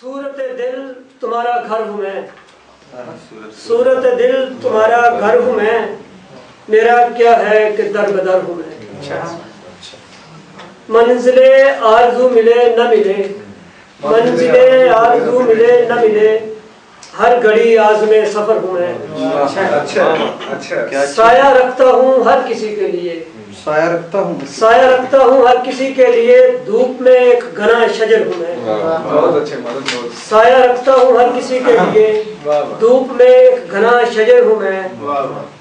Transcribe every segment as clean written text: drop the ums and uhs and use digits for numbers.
صورت دل تمہارا گھر ہوں میں، صورت دل تمہارا گھر ہوں میں، میرا کیا ہے کہ در بدر ہوں میں۔ منزل آرزو ملے نہ ملے، منزل آرزو ملے نہ ملے، ہر گھڑی عازم سفر ہوں میں۔ سایہ رکھتا ہوں ہر کسی کے لیے، سایہ رکھتا ہوں ہر کسی کے لیے، دھوپ میں ایک گھنا شجر ہوں میں۔ سایہ رکھتا ہوں ہر کسی کے لیے، دھوپ میں ایک گھنا شجر ہوں میں۔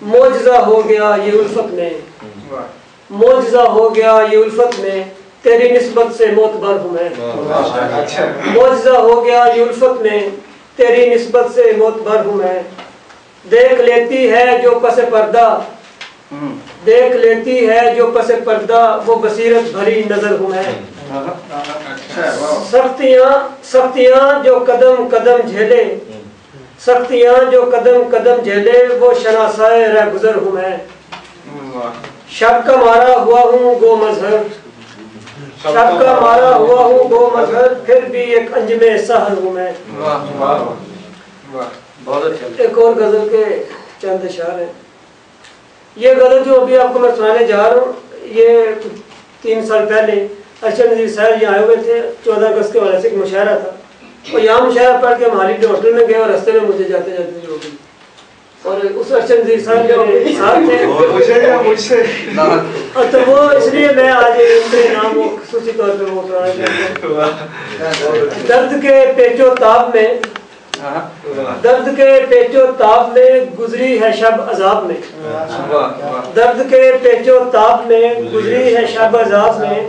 معجزہ ہو گیا یہ الفت میں، معجزہ ہو گیا یہ الفت میں، تیری نسبت سے معتبر ہوں میں۔ معجزہ ہو گیا یہ الفت میں، تیری نسبت سے معتبر ہوں میں۔ دیکھ لیتی ہے جو پس پردہ، دیکھ لیتی ہے جو پس پردہ، وہ بصیرت بھری نظر ہوں میں۔ سختیاں جو قدم قدم جھیلے، سختیاں جو قدم قدم جھیلے، وہ شناسائے رہ گزر ہوں میں۔ شب کا مارا ہوا ہوں گو مظہر، شب کا مارا ہوا ہوں گو مظہر، پھر بھی ایک انجم سحر ہوں میں۔ ایک اور غزل کے چند اشعار ہیں۔ یہ غزل جو ابھی آپ کو میں سنانے جا رہا ہوں، یہ 3 سال پہلے ارشد نذیر صاحب یہاں آئے ہوئے تھے، 14 اگست کے حوالے سے ایک مشاعرہ تھا، اور یہاں مشاعرہ پڑھ کے ہم حالی ہوٹل میں گئے اور راستے میں مجھے جاتے جاتے جو ہوگی، اور اس ارشد نذیر صاحب کے ساتھ تھے، اور تو وہ اس لیے میں آج ان کے نام وہ خصوصی طور پہ وہ درد کے پیچ و تاب میں، درد کے پیچ و تاب میں گزری ہے شب عذاب میں، درد کے پیچ و تاب میں گزری ہے شب عذاب میں،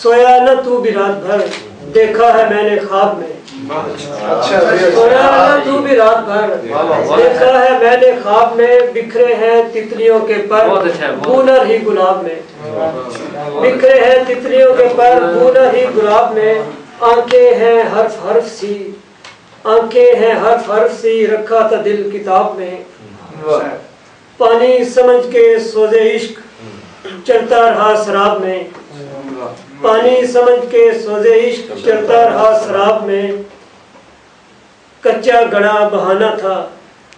سویا نہ تو بھی رات بھر دیکھا ہے میں نے خواب میں، سویا نہ تو بھی رات بھر دیکھا ہے میں نے خواب میں، بکھرے ہیں تتلیوں کے پر بونر ہی گلاب میں، بکھرے ہیں تتلیوں کے پر بونر ہی گلاب میں، آنکھیں ہیں حرف حرف سی، آنکھیں ہیں حرف حرف سی، رکھا تھا دل کتاب میں، پانی سمجھ کے سوز عشق چلتا رہا سراب میں، پانی سمجھ کے سوز عشق چلتا رہا سراب میں، کچا گڑا بہانا تھا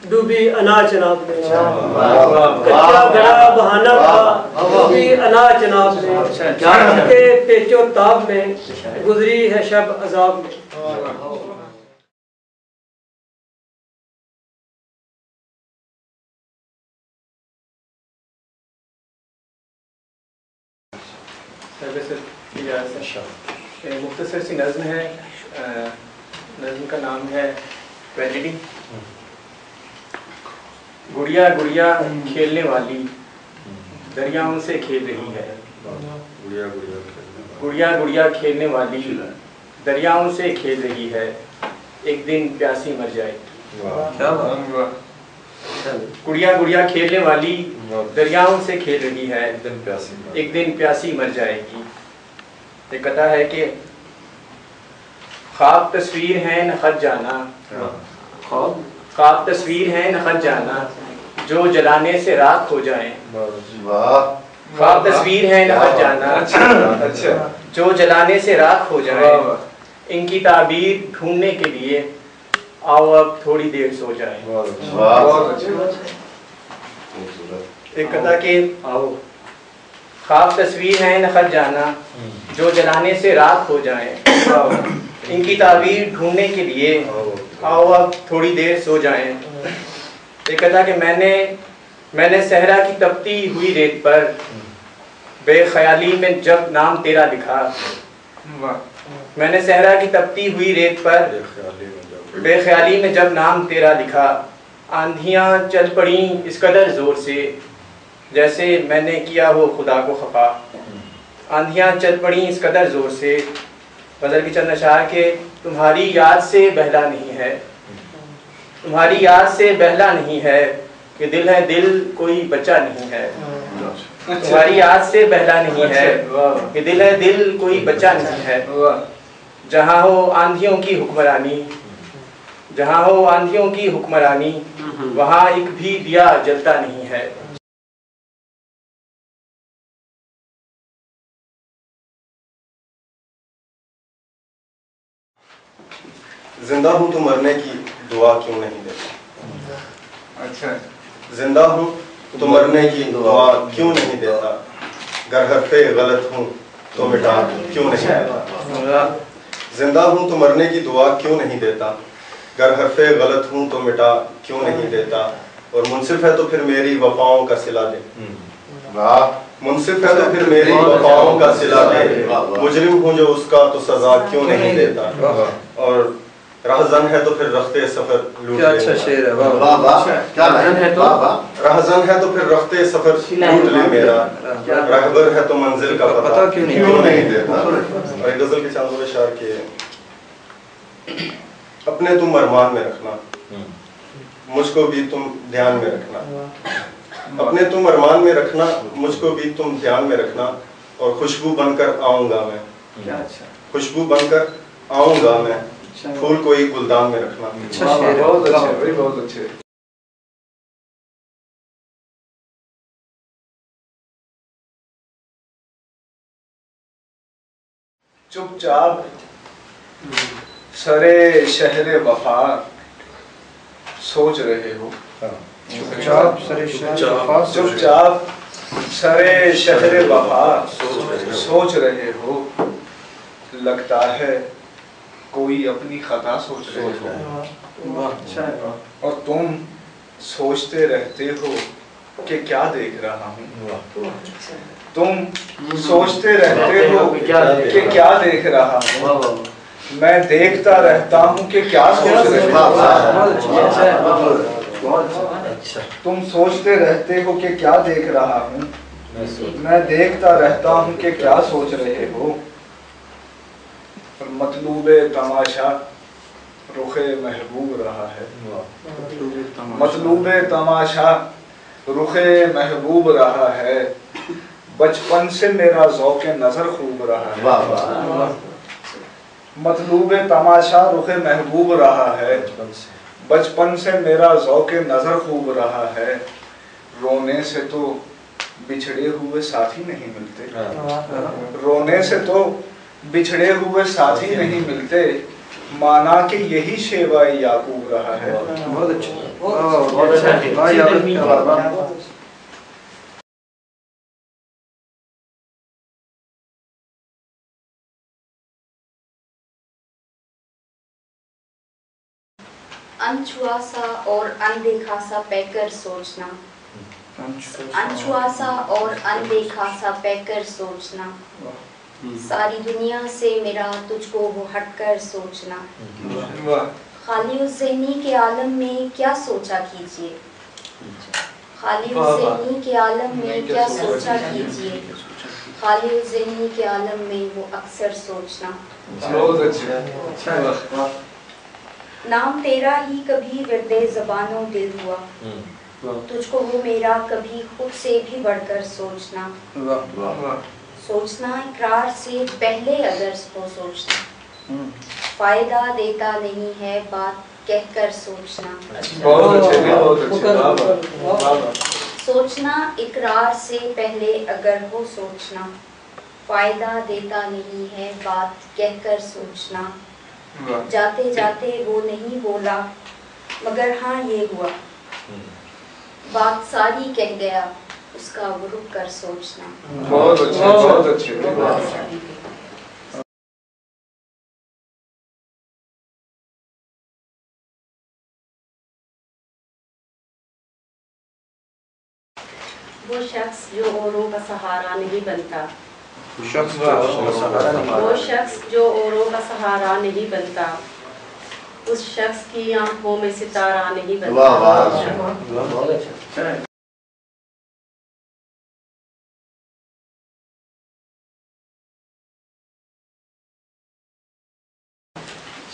ڈوبی اناج چناب میں، کچا گڑا بہانا تھا ڈوبی اناج چناب میں، درد کے پیچ و تاب میں گزری ہے شب عذاب میں۔ مختصر سی نظم ہے، نظم کا نام ہے ٹریجڈی۔ گڑیا گڑیا کھیلنے والی دریاؤں سے کھیل رہی ہے، گڑیا گڑیا کھیلنے والی دریاؤں سے کھیل رہی ہے، ایک دن پیاسی مر جائے گی۔ گڑیا گڑیا کھیلنے والی دریاؤں سے کھیل رہی ہے، ایک دن پیاسی مر جائے گی۔ یہ کہتا ہے کہ خواب تصویر ہے نہ خط جانا، خواب تصویر ہے نہ خط جانا، جو جلانے سے راکھ ہو جائیں، خواب تصویر ہے نہ خط جانا، جو جلانے سے راکھ ہو جائیں، ان کی تعبیر ڈھونڈنے کے لیے آؤ اب تھوڑی دیر سو جائیں۔ ایک کہتا کہ خواب تصویر ہے نہ خط جانا، جو جلانے سے راکھ ہو جائیں، ان کی تعبیر ڈھونڈنے کے لیے آؤ اب تھوڑی دیر سو جائیں۔ ایک کہتا کہ میں نے صحرا کی تپتی ہوئی ریت پر بے خیالی میں جب نام تیرا لکھا، میں نے صحرا کی تپتی ہوئی ریت پر بے خیالی میں جب نام تیرا لکھا، آندھیاں چل پڑیں اس قدر زور سے جیسے میں نے کیا ہو خدا کو خفا، آندھیاں چل پڑیں اس قدر زور سے۔ غزل کی چند اشعار کہ تمہاری یاد سے بہلا نہیں ہے، تمہاری یاد سے بہلا نہیں ہے، کہ دل ہے دل کوئی بچہ نہیں ہے، تمہاری یاد سے بہلا نہیں ہے، کہ دل ہے دل کوئی بچہ نہیں ہے، جہاں ہو آندھیوں کی حکمرانی، جہاں ہو آندھیوں کی حکمرانی، وہاں ایک بھی دیا جلتا نہیں ہے۔ जिंदा हूँ तो मरने की दुआ क्यों नहीं देता। अच्छा, जिंदा हूँ तो मरने की दुआ क्यों नहीं देता, गर हरफे गलत हूँ तो मिटा क्यों नहीं देता। जिंदा हूँ तो मरने की दुआ क्यों नहीं देता, गर हरफे गलत हूँ तो मिटा क्यों नहीं देता। और मुनसिफ है तो फिर मेरी वफाओं का सिला दे, मुनसिफ है तो फिर मेरी वफाओं का सिला दे, मुजरिम हूँ जो उसका तो सजा क्यों नहीं देता। और रहज़न है तो फिर रख्ते सफर लूट ले। अच्छा शेर है, वाह क्या है तो रहज़न है तो फिर रख्ते सफर लूट ले मेरा, रहबर है तो मंजिल का पता क्यों नहीं देता। और एक गजल के चांद शार के, अपने तुम अरमान में रखना, मुझको भी तुम ध्यान में रखना, अपने तुम अरमान में रखना, मुझको भी तुम ध्यान में रखना। और खुशबू बनकर आऊंगा मैं, खुशबू बनकर आऊंगा मैं, फूल को एक गुलदान में रखना। अच्छा शेर, बहुत अच्छे भाई, बहुत अच्छे। चुपचाप सरे शहर वफा सोच रहे हो, चुपचाप सरे चुपचाप सरे शहर वफा सोच रहे हो, लगता है कोई अपनी खता सोच रहे हो। और तुम सोचते रहते हो कि क्या देख रहा हूँ, तुम सोचते रहते हो कि क्या देख रहा हूँ, मैं देखता रहता हूँ कि क्या सोच रहे हो। तुम सोचते रहते हो कि क्या देख रहा हूँ, मैं देखता रहता हूँ कि क्या सोच रहे हो। और मतलूबे तमाशा रुखे महबूब रहा है, मतलूबे तमाशा रुखे महबूब रहा है, बचपन से मेरा ज़ौक़े नज़र खूब रहा है। मतलूबे तमाशा रुखे महबूब रहा है, बचपन से मेरा ज़ौक़े नज़र खूब रहा है। रोने से तो बिछड़े हुए साथी नहीं मिलते, रोने से तो बिछड़े हुए साथी नहीं मिलते, माना कि यही शेवा याकूब रहा है। बहुत अच्छा। अनछुआ सा और अनदेखा सा पैकर सोचना, अनछुआ सा और अनदेखा सा पैकर सोचना, सारी दुनिया से मेरा तुझको वो हटकर सोचना। खाली उस ज़हनी के आलम में क्या सोचा कीजिए, खाली उस ज़हनी के आलम में क्या सोचा कीजिए, खाली उस ज़हनी के आलम में वो अक्सर सोचना। नाम तेरा ही कभी विरदे ज़बानों दिल हुआ, तुझको वो मेरा कभी खुद से भी बढ़कर सोचना। सोचना इकरार से पहले अगर हो सोचना, फायदा देता नहीं है बात कहकर सोचना। सोचना इकरार से पहले अगर हो सोचना, फायदा देता नहीं है बात कहकर सोचना। जाते जाते वो नहीं बोला मगर हाँ ये हुआ, बात सारी कह गया उसका वो रुक कर सोचना। बहुत अच्छे, बहुत अच्छे। वो शख्स जो औरों का सहारा नहीं बनता, वो शख्स जो औरों का सहारा नहीं बनता, उस शख्स की आंखों में सितारा नहीं बनता।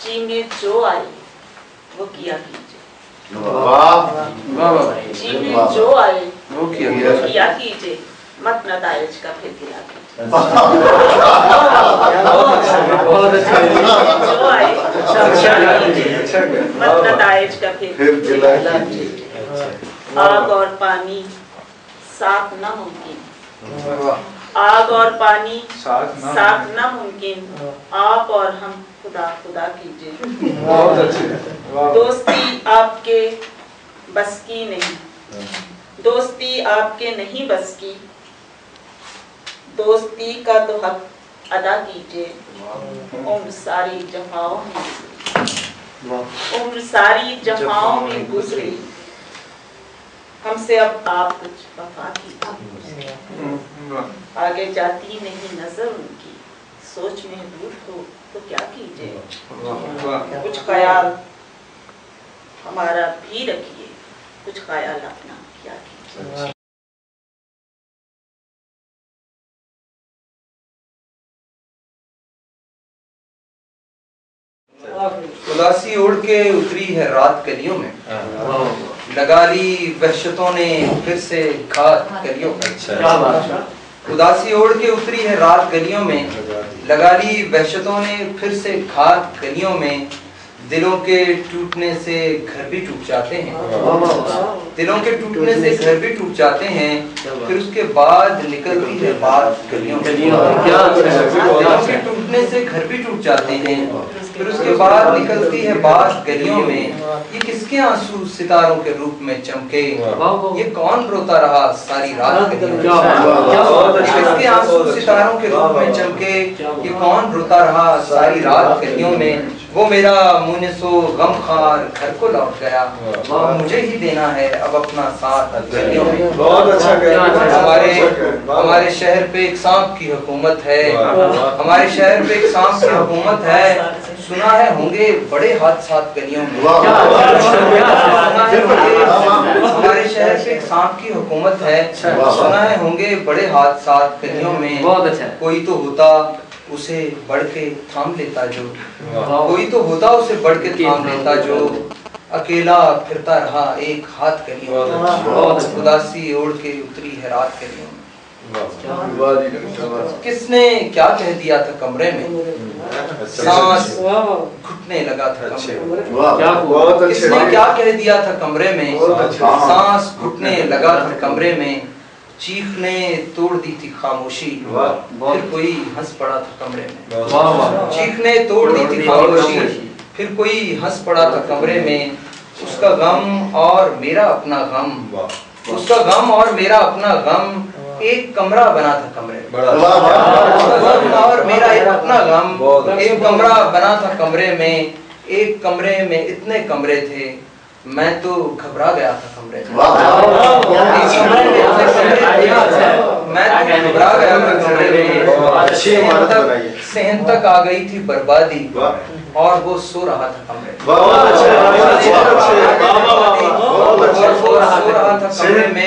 जी में जो आई वो किया कीजिए, जी में जो आए वो किया कीजिए, मत नताइज का फिर गिला कीजिए। जो आए मत नताइज का फिर गिला कीजिए। आग और पानी साथ न मुमकिन, आग और पानी साथ नामुमकिन, आप और हम खुदा खुदा कीजिए। बहुत अच्छे। दोस्ती आपके बस की नहीं, दोस्ती आपके नहीं बस की, दोस्ती का तो हक अदा कीजिए। उम्र सारी जफाओं में, उम्र सारी जफाओं में गुजरी, हमसे अब आप कुछ वफा कीजिए। आगे जाती नहीं नजर उनकी, सोच में दूर हो तो क्या कीजिए। कुछ ख्याल हमारा भी रखिए, कुछ ख्याल अपना क्या कीजिए। उदासी ओढ़ के उतरी है रात गलियों में, लगा ली वहशतों ने फिर से घात गलियों में। उदासी ओढ़ के उतरी है रात गलियों में, लगा ली वहशतों ने फिर से घात गलियों में। दिलों के टूटने से घर भी टूट जाते हैं, दिलों के टूटने से घर भी टूट जाते हैं, फिर उसके बाद निकलती है बात गलियों में। दिलों के टूटने से घर भी टूट जाते हैं, फिर उसके बाद निकलती है बात गलियों में। ये किसके आंसू सितारों के रूप में चमके, ये कौन रोता रहा सारी रात गलियों में। ये किसके आंसू सितारों के रूप में चमके, ये कौन रोता रहा सारी रात गलियों में। वो मेरा मुनिसो गमखार घर को लौट गया, मुझे ही देना है अब अपना साथ गलियों में। बहुत अच्छा। हमारे शहर पे एक सांप की हुकूमत है, हमारे शहर पे एक सांप की हुकूमत है, सुना है होंगे बड़े हादसात गलियों में। हमारे शहर पे एक सांप की हुकूमत है, सुना है होंगे बड़े हादसात गलियों में। कोई तो होता उसे बढ़ के थाम लेता जो, कोई तो होता उसे बढ़ के थाम लेता जो, अकेला फिरता रहा एक हाथ गलियों में। उदासी ओढ़ के उतरी है रात गलियों में। किसने क्या कह दिया था कमरे में, सांस घुटने लगा था कमरे में। किसने क्या कह दिया था कमरे में, सांस घुटने लगा था कमरे में। चीख ने तोड़ दी थी खामोशी, फिर कोई हंस पड़ा था कमरे में। चीख ने तोड़ दी थी खामोशी, फिर कोई हंस पड़ा था कमरे में। उसका गम और मेरा अपना गम, उसका गम और मेरा अपना गम, एक कमरा बना था कमरे में। उसका गम और मेरा एक अपना गम, एक कमरा बना था कमरे में। एक कमरे में इतने कमरे थे, मैं तो घबरा गया था कमरे में। मैं तो घबरा गया था कमरे में। सहन तक आ गई थी बर्बादी, और वो सो रहा था कमरे में। सो रहा था कमरे में,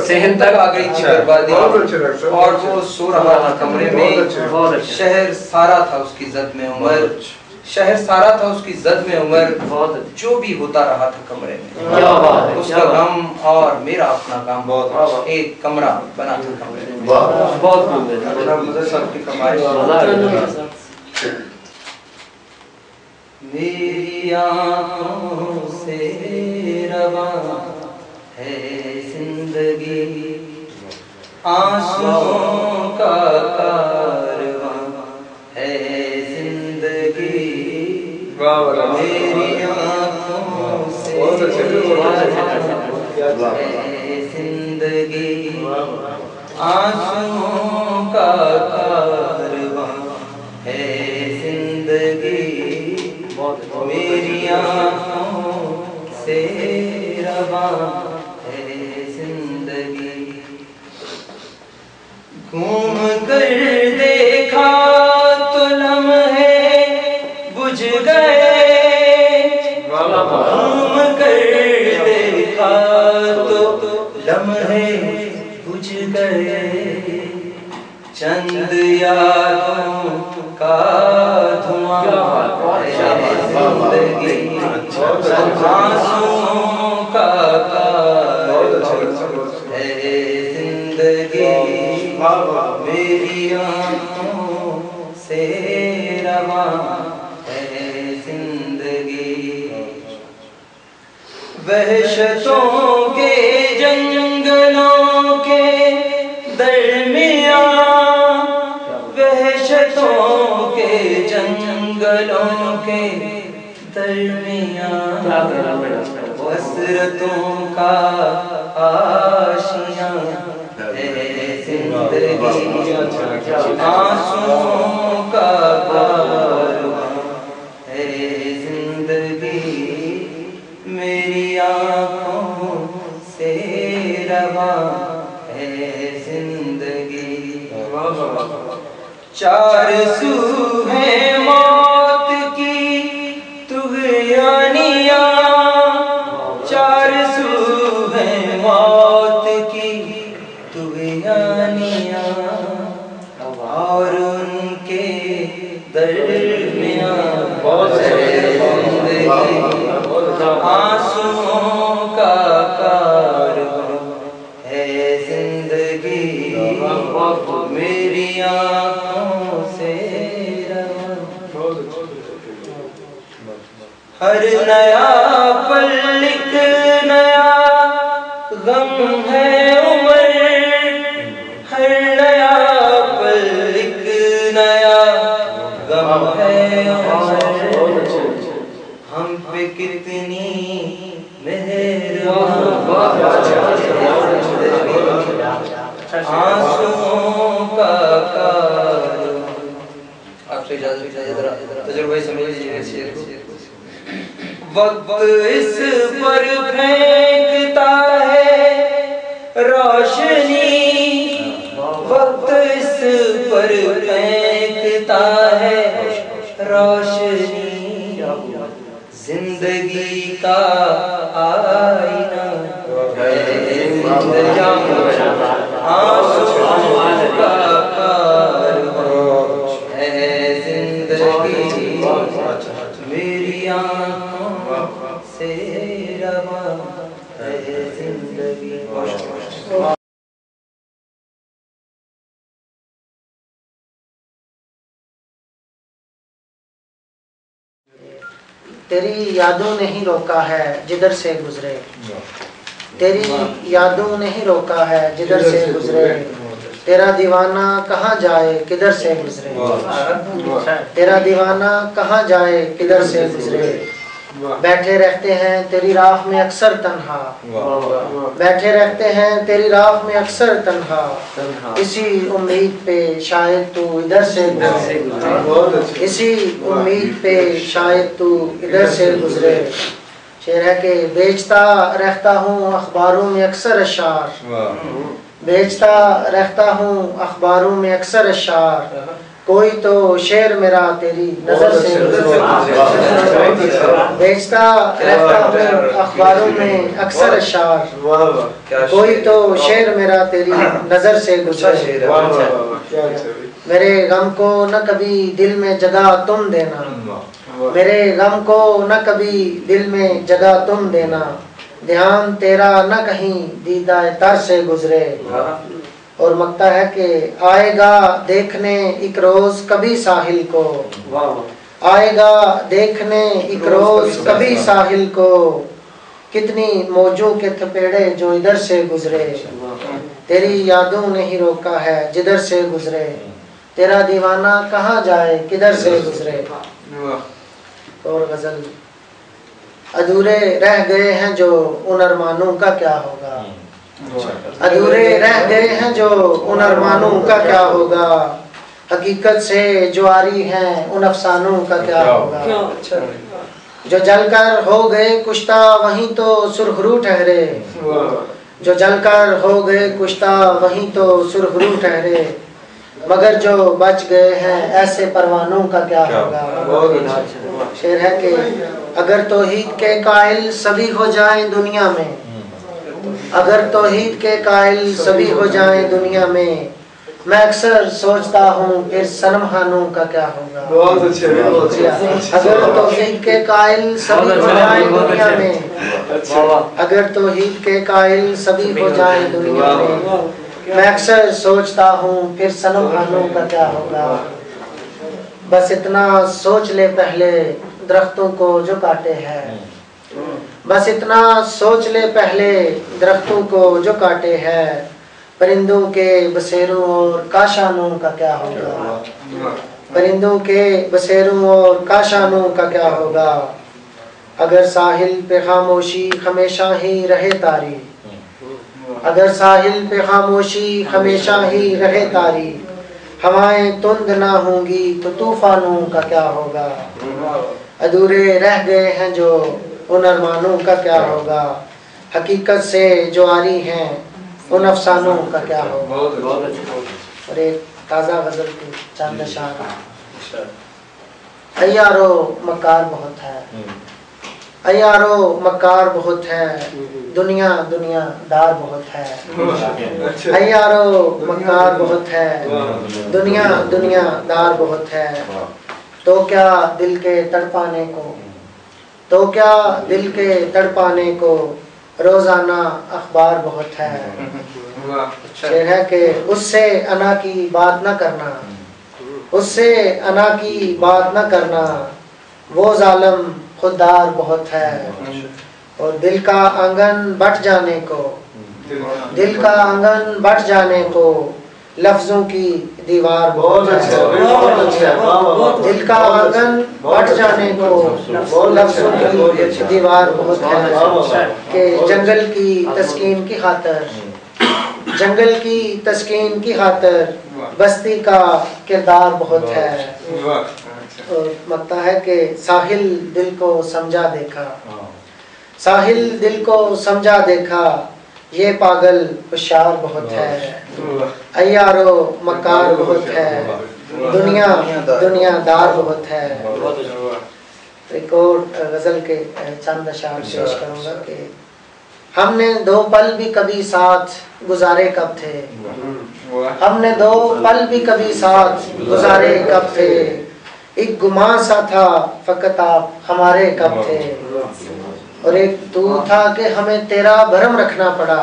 सहन तक आ गई थी बर्बादी, और वो सो रहा था कमरे में। शहर सारा था उसकी जद में उम्र, शहर सारा था उसकी जद में उम्र, जो भी होता रहा था कमरे में। उसका गम और मेरा अपना गम, एक कमरा बना था कमरे में। मेरी आँखों से रवा है जिंदगी, आंसुओं का कारवां है जिंदगी। मेरी आँखों से है जिंदगी, आंसुओं का कारवां है जिंदगी। मेरी आँखों से रवां है जिंदगी। घूम कर देखा तो लम्हे बुझ गए, घूम कर देखा तो लम्हे बुझ गए। चंद यादों का धुआं है जिंदगी, आंसुओं का है जिंदगी। मेरी आँखों से रवां है जिंदगी। वहशतों के जंगलों के दरमियां گلوں کے درمیان حسرتوں کا آشیاں ہے زندگی، آنسوؤں کا کارواں ہے زندگی، میری آنکھوں سے رواں ہے زندگی، چار سو ہے موت کی طغیانیاں، چار سو ہے موت کی طغیانیاں، اور ان کے درمیان زندگی، آنسوؤں کا کارواں ہے زندگی، میری آنکھوں سے رواں، ہر نیا پل ایک نیا غم ہے عمر، ہر نیا پل ایک نیا غم ہے عمر، ہم پہ کتنی مہربان آنسوؤں کا کارواں۔ آپ سے اجازت تجربہ سمجھیے، وقت اس پر پھینکتا ہے روشنی، وقت اس پر پھینکتا ہے روشنی، زندگی کا آئینہ ہے زندگی، آنسوؤں کا کارواں ہے زندگی، میری آنکھوں سے رواں ہے زندگی۔ تیری یادوں نے ہی روکا ہے جدھر سے گزرے، تیری یادوں نے ہی روکا ہے جدھر سے گزرے، تیرا دیوانہ کہاں جائے کدھر سے گزرے، تیرا دیوانہ کہاں جائے کدھر سے گزرے، بیٹھے رہتے ہیں تیری راہ میں اکثر تنہا، بیٹھے رہتے ہیں تیری راہ میں اکثر تنہا، اسی امید پہ شاید تو ادھر سے گزرے، اسی امید پہ شاید تو ادھر سے گزرے، شعر ہے کہ بیچتا رہتا ہوں اخباروں میں اکثر اشعار، بیچتا رہتا ہوں اخباروں میں اکثر اشعار، کوئی تو شعر میرا تیری نظر سے گزرے، بیچتا رہتا ہوں اخباروں میں اکثر اشعار، کوئی تو شعر میرا تیری نظر سے گزرے، میرے غم کو نہ کبھی دل میں جگہ تم دینا، میرے غم کو نہ کبھی دل میں جگہ تم دینا، دھیان تیرا نہ کہیں دیدہ تر سے گزرے، اور مکتا ہے کہ آئے گا دیکھنے ایک روز کبھی ساحل کو، آئے گا دیکھنے ایک روز کبھی ساحل کو، کتنی موجوں کے تھپیڑے جو ادھر سے گزرے، تیری یادوں نے ہی روکا ہے جدھر سے گزرے، تیرا دیوانہ کہاں جائے کدھر سے گزرے۔ اور غزل، ادھورے رہ گئے ہیں جو ان ارمانوں کا کیا ہوگا، ادھورے رہ گئے ہیں جو ان ارمانوں کا کیا ہوگا، حقیقت سے جو آری ہیں ان افسانوں کا کیا ہوگا، جو جل کر ہو گئے کشتہ وہیں تو سرخرو ٹھہرے، جو جل کر ہو گئے کشتہ وہیں تو سرخرو ٹھہرے، مگر جو بچ گئے ہیں ایسے پروانوں کا کیا ہوگا۔ شعر ہے کہ اگر توحید کے قائل سبھی ہو جائیں دنیا میں، اگر توحید کے قائل سبھی ہو جائیں دنیا میں، میں اکثر سوچتا ہوں پھر صنم خانوں کا کیا ہوگا۔ اگر توحید کے قائل سبھی ہو جائیں دنیا میں، اگر توحید کے قائل سبھی ہو جائیں دنیا میں، میں اکثر سوچتا ہوں پھر صنم خانوں کا کیا ہوگا۔ بس اتنا سوچ لے پہلے درختوں کو جو کاٹے ہیں، بس اتنا سوچ لے پہلے درختوں کو جو کاٹے ہیں، پرندوں کے بسیروں اور کاشانوں کا کیا ہوگا۔ پرندوں کے بسیروں اور کاشانوں کا کیا ہوگا اگر ساحل پہ خاموشی ہمیشہ ہی رہے طاری، اگر ساحل پہ خاموشی ہمیشہ ہی رہے طاری، ہوائیں تند نہ ہوں گی تو طوفانوں کا کیا ہوگا، ادھورے رہ گئے ہیں جو ان ارمانوں کا کیا ہوگا، حقیقت سے جو آری ہیں ان افسانوں کا کیا ہوگا۔ اور ایک تازہ غزل کی چند اشعار۔ عیارو مکار بہت ہے، عیارو مکار بہت ہے، دنیا دنیا دار بہت ہے، عیارو مکار بہت ہے، دنیا دنیا دار بہت ہے، تو کیا دل کے تڑپانے کو، تو کیا دل کے تڑپانے کو روزانہ اخبار بہت ہے۔ شعر ہے کہ اس سے انا کی بات نہ کرنا، اس سے انا کی بات نہ کرنا، وہ ظالم خوددار بہت ہے، اور دل کا آنگن بٹ جانے کو، دل کا آنگن بٹ جانے کو لفظوں کی دیوار بہت ہے، دل کا آنگن بٹ جانے کو لفظوں کی دیوار بہت ہے، کہ جنگل کی تسکین کی خاطر، جنگل کی تسکین کی خاطر بستی کا کردار بہت ہے۔ اور مکتا ہے کہ ساحل دل کو سمجھا دیکھا، ساحل دل کو سمجھا دیکھا، یہ پاگل ہوشیار بہت ہے، عیارو مکار بہت ہے، دنیا دنیا دار بہت ہے۔ ایک اور غزل کے چند اشعار پیش کروں گا کہ ہم نے دو پل بھی کبھی ساتھ گزارے کب تھے، ہم نے دو پل بھی کبھی ساتھ گزارے کب تھے، ایک گماں سا تھا فقط آپ ہمارے کب تھے، اور ایک تو تھا کہ ہمیں تیرا بھرم رکھنا پڑا،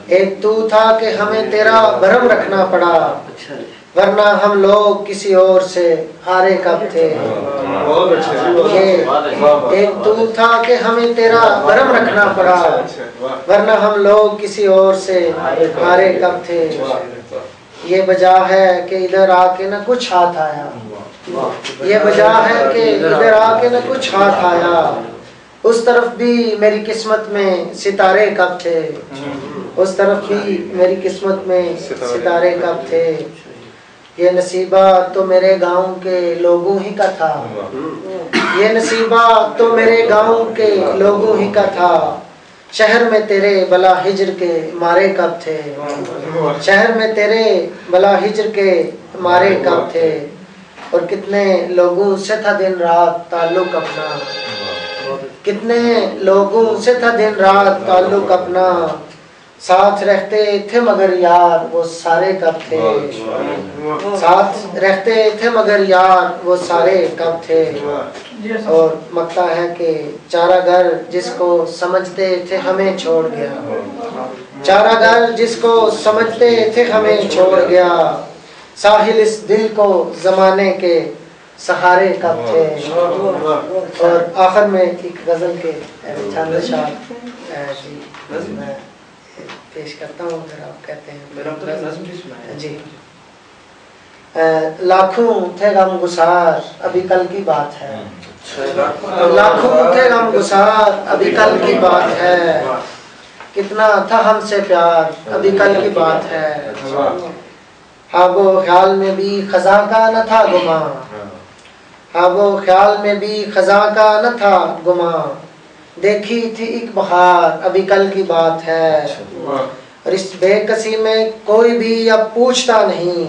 ایک تو تھا کہ ہمیں تیرا بھرم رکھنا پڑا، ورنہ ہم لوگ کسی اور سے ہارے کب تھے، ایک تو تھا کہ ہمیں تیرا بھرم رکھنا پڑا، ورنہ ہم لوگ کسی اور سے ہارے کب تھے، یہ وجہ ہے کہ ادھر آ کے نہ کچھ ہاتھ آیا، یہ وجہ ہے کہ ادھر آ کے نہ کچھ ہاتھ آیا، اس طرف بھی میری قسمت میں ستارے کب تھے، اس طرف بھی میری قسمت میں ستارے کب تھے، یہ نصیبہ تو میرے گاؤں کے لوگوں ہی کا تھا، یہ نصیبہ تو میرے گاؤں کے لوگوں ہی کا تھا، شہر میں تیرے بلا ہجر کے مارے کب تھے، شہر میں تیرے بلا ہجر کے مارے کب تھے، اور کتنے لوگوں سے تھا دن رات تعلق اپنا، کتنے لوگوں سے تھا دن رات تعلق اپنا، ساتھ رہتے تھے مگر یار وہ سارے کب تھے، ساتھ رہتے تھے مگر یار وہ سارے کب تھے۔ اور مکتا ہے کہ چارہ گھر جس کو سمجھتے تھے ہمیں چھوڑ گیا، چارہ گھر جس کو سمجھتے تھے ہمیں چھوڑ گیا، ساحل اس دل کو زمانے کے سہارے کب تھے۔ اور آخر میں ایک غزل کے چند اشعار میں پیش کرتا ہوں اگر آپ کہتے ہیں۔ جی، لاکھوں تھے غم گسار ابھی کل کی بات ہے، لاکھوں تھے غم گسار ابھی کل کی بات ہے، کتنا تھا ہم سے پیار ابھی کل کی بات ہے، خواب و خیال میں بھی خزاں کا نہ تھا گماں، خواب و خیال میں بھی خزاں کا نہ تھا گماں، دیکھی تھی ایک بہار ابھی کل کی بات ہے، اور اس بے کسی میں کوئی بھی اب پوچھتا نہیں،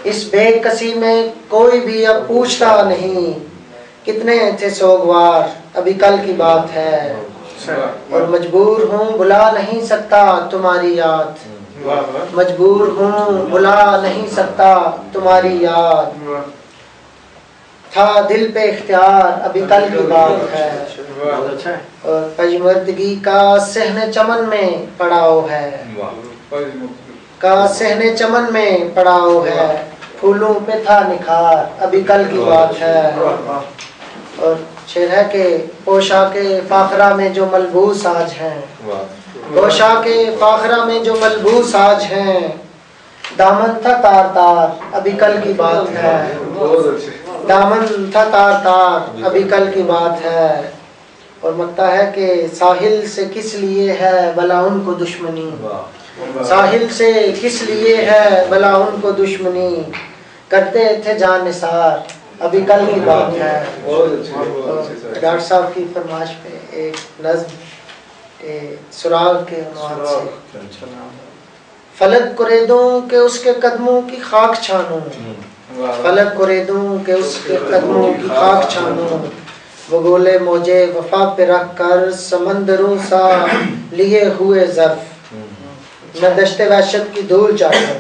اس بے کسی میں کوئی بھی اب پوچھتا نہیں، کتنے تھے سوگوار ابھی کل کی بات ہے، اور مجبور ہوں بلا نہیں سکتا تمہاری یاد، مجبور ہوں بلا نہیں سکتا تمہاری یاد، تھا دل پہ اختیار ابھی کل کی بات ہے، اور پژمردگی کا صحن چمن میں پڑاؤ ہے، کا صحن چمن میں پڑاؤ ہے، پھولوں پہ تھا نکھار ابھی کل کی بات ہے۔ اور شعر ہے کہ پوشاک فاخرہ میں جو ملبوس آج ہیں، پوشاک فاخرہ میں جو ملبوس آج ہیں، दामन था तार तार अभी कल की बात है, दामन था तार तार अभी कल की बात है। और लगता है कि साहिल से किस लिए है भला उनको दुश्मनी, साहिल से किस लिए है भला उनको दुश्मनी, करते थे जान निसार अभी कल की बात है। डॉक्टर साहब की फरमाइश पे एक नज़्म सुराग के उन्वान से, फलक कुरेदूं के उसके कदमों की खाक छानूं, फलक कुरेदूं के उसके कदमों की खाक छानूं, वो गोले मोजे वफा पे रख कर समंदरों सा लिए हुए ज़र्फ, मैं दश्ते वहशत की धूल चाटूं,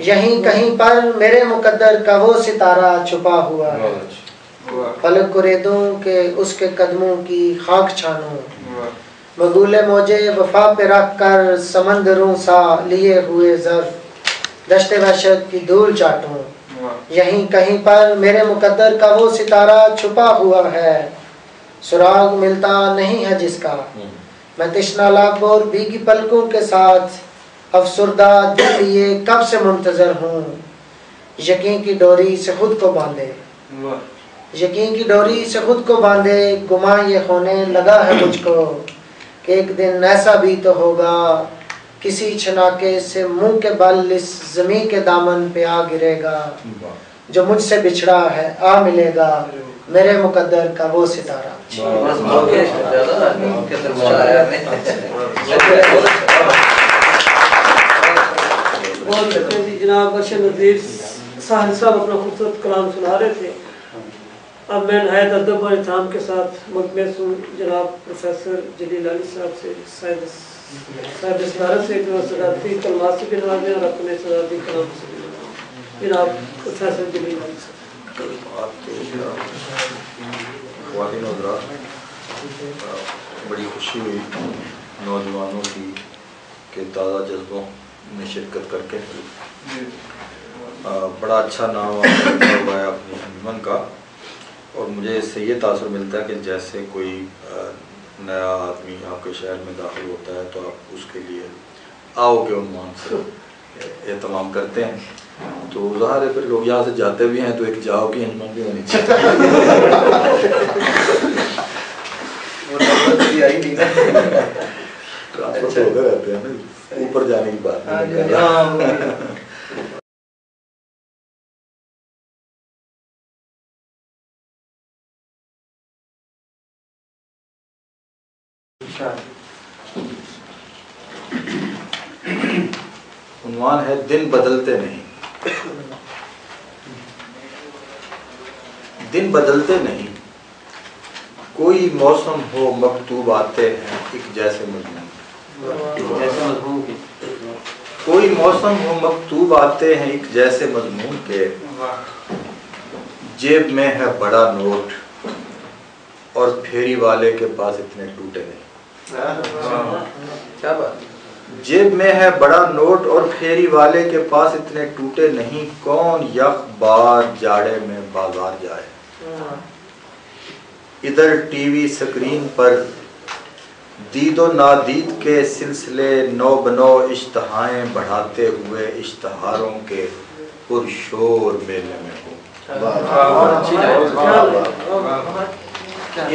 यहीं कहीं पर मेरे मुकद्दर का वो सितारा छुपा हुआ है। फलक कुरेदूं के उसके कदमों की खाक छानूं, मगूले मोजे वफा पे रख कर समंदरों सा लिए हुए ज़र्फ, दश्ते वहशत की धूल चाटूं, यहीं कहीं पर मेरे मुकद्दर का वो सितारा छुपा हुआ है। सुराग मिलता नहीं है जिसका, मैं तिश्ना लाख और भीगी पलकों के साथ अफसुर्दा दिल लिए कब से मुंतजर हूँ, यकीन की डोरी से खुद को बांधे, यकीन की डोरी से खुद को बांधे, गुमा ये होने लगा है मुझको कि एक दिन ऐसा भी तो होगा, किसी छनाके से मुंह के बल इस ज़मीं के दामन पे आ गिरेगा, जो मुझसे बिछड़ा है आ मिलेगा मेरे मुकद्दर का वो सितारा। जनाब अरशद नज़ीर साहिल साहब अपना खूबसूरत कलाम सुना रहे थे। अब मैं नहायत अदब और इत्मीनान के साथ महसूस हूँ जनाब प्रोफेसर जलील अली साहब से साहिब सदारत से सदारती कलमात से भी नवाजें और अपने सदारती कलाम से भी नवाजें। जनाब प्रोफेसर जलील अली साहब। बड़ी खुशी हुई नौजवानों की के ताज़ा जज्बों में शिरकत करके। बड़ा अच्छा नाम हुआ है अपनी अंजुमन का, और मुझे इससे ये तासुर मिलता है कि जैसे कोई नया आदमी आपके शहर में दाखिल होता है तो आप उसके लिए आओ के उन्वान से एहतमाम करते हैं, तो ज़ाहिर है फिर लोग यहाँ से जाते भी हैं तो एक जाओ की अंजुमन भी होनी चाहिए। ट्रांसफर होते रहते हैं ना, ऊपर जाने की बात नहीं कर रहा। उन्वान है दिन बदलते नहीं, दिन बदलते नहीं, कोई मौसम हो मकतूब आते हैं एक जैसे मजमून, कोई मौसम हो मकतूब आते हैं एक जैसे मजमून के, जेब में है बड़ा नोट और फेरी वाले के पास इतने टूटे नहीं। क्या बात, जेब में है बड़ा नोट और फेरी वाले के पास इतने टूटे नहीं, कौन यख बार जाड़े में बाजार जाए। इधर टीवी स्क्रीन पर दीदो नादीद के सिलसिले नौ बनो इश्तहाएं बढ़ाते हुए इश्तहारों के पुरशोर मेले में हो।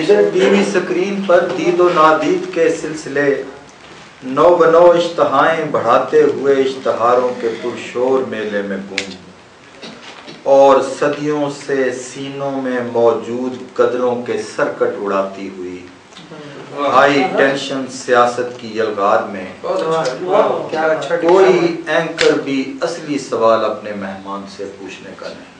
इधर टीवी स्क्रीन पर दीदो नादीद के सिलसिले नौ बनो इश्तहाएं बढ़ाते हुए इश्तहारों के पुरशोर मेले में गूंज, और सदियों से सीनों में मौजूद कदरों के सरकट उड़ाती हुई हाई टेंशन सियासत की यलगार में कोई एंकर भी असली सवाल अपने मेहमान से पूछने का नहीं।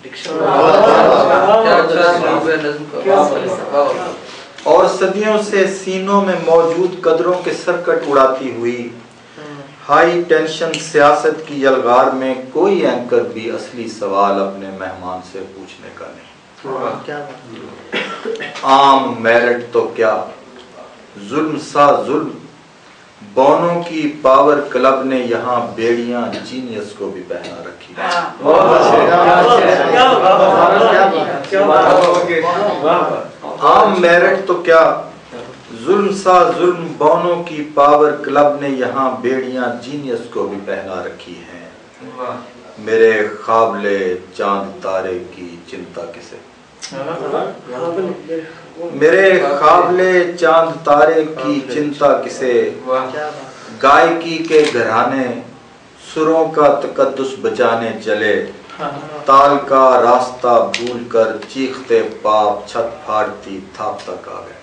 और सदियों से सीनों में मौजूद कदरों के सरकट उड़ाती हुई हाई टेंशन सियासत की यलगार में कोई एंकर भी असली सवाल अपने मेहमान से पूछने का नहीं। आम मेरिट तो क्या, जुल्म सा जुल्म, बोनों की पावर क्लब ने यहाँ बेड़ियां जीनियस को भी पहना रखी। आम मेरिट तो क्या, जुल्म सा जुल्म, बोनों की पावर क्लब ने यहाँ बेड़ियां जीनियस को भी पहना रखी हैं। मेरे ख्वाबले चांद तारे की चिंता किसे, मेरे ख्वाबले चांद तारे की चिंता किसे, गायकी के घराने सुरों का तकद्दुस बचाने चले, ताल का रास्ता भूल कर चीखते पाप छत फाड़ती थाप तक आ गए।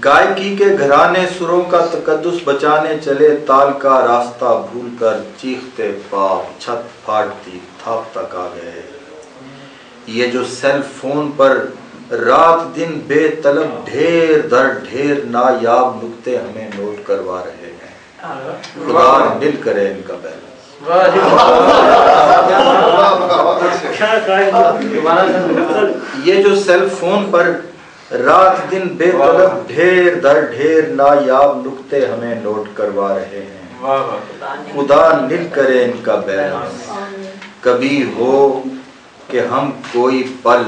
गायकी के घराने सुरों का तकद्दुस बचाने चले, ताल का रास्ता भूल कर चीखते पाप छत फाड़ती थाप तक आ गए। ये जो सेल फोन पर रात दिन बेतलब ढेर दर ढेर नायाब नुक्ते हमें नोट करवा रहे हैं, खुदा नील करे इनका बैलेंस। ये जो सेल फोन पर रात दिन बेतलब ढेर दर ढेर नायाब नुक्ते हमें नोट करवा रहे हैं, खुदा नील करे इनका बैलेंस। कभी हो कि हम कोई पल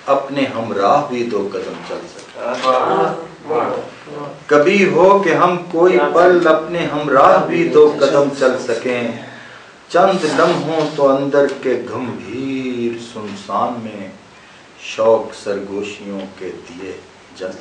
अपने हमराह भी दो कदम चल सके, कभी हो कि हम कोई पल अपने हमराह भी दो कदम चल सकें, चंद लम्हों तो अंदर के गंभीर सुनसान में शौक सरगोशियों के दिए जल।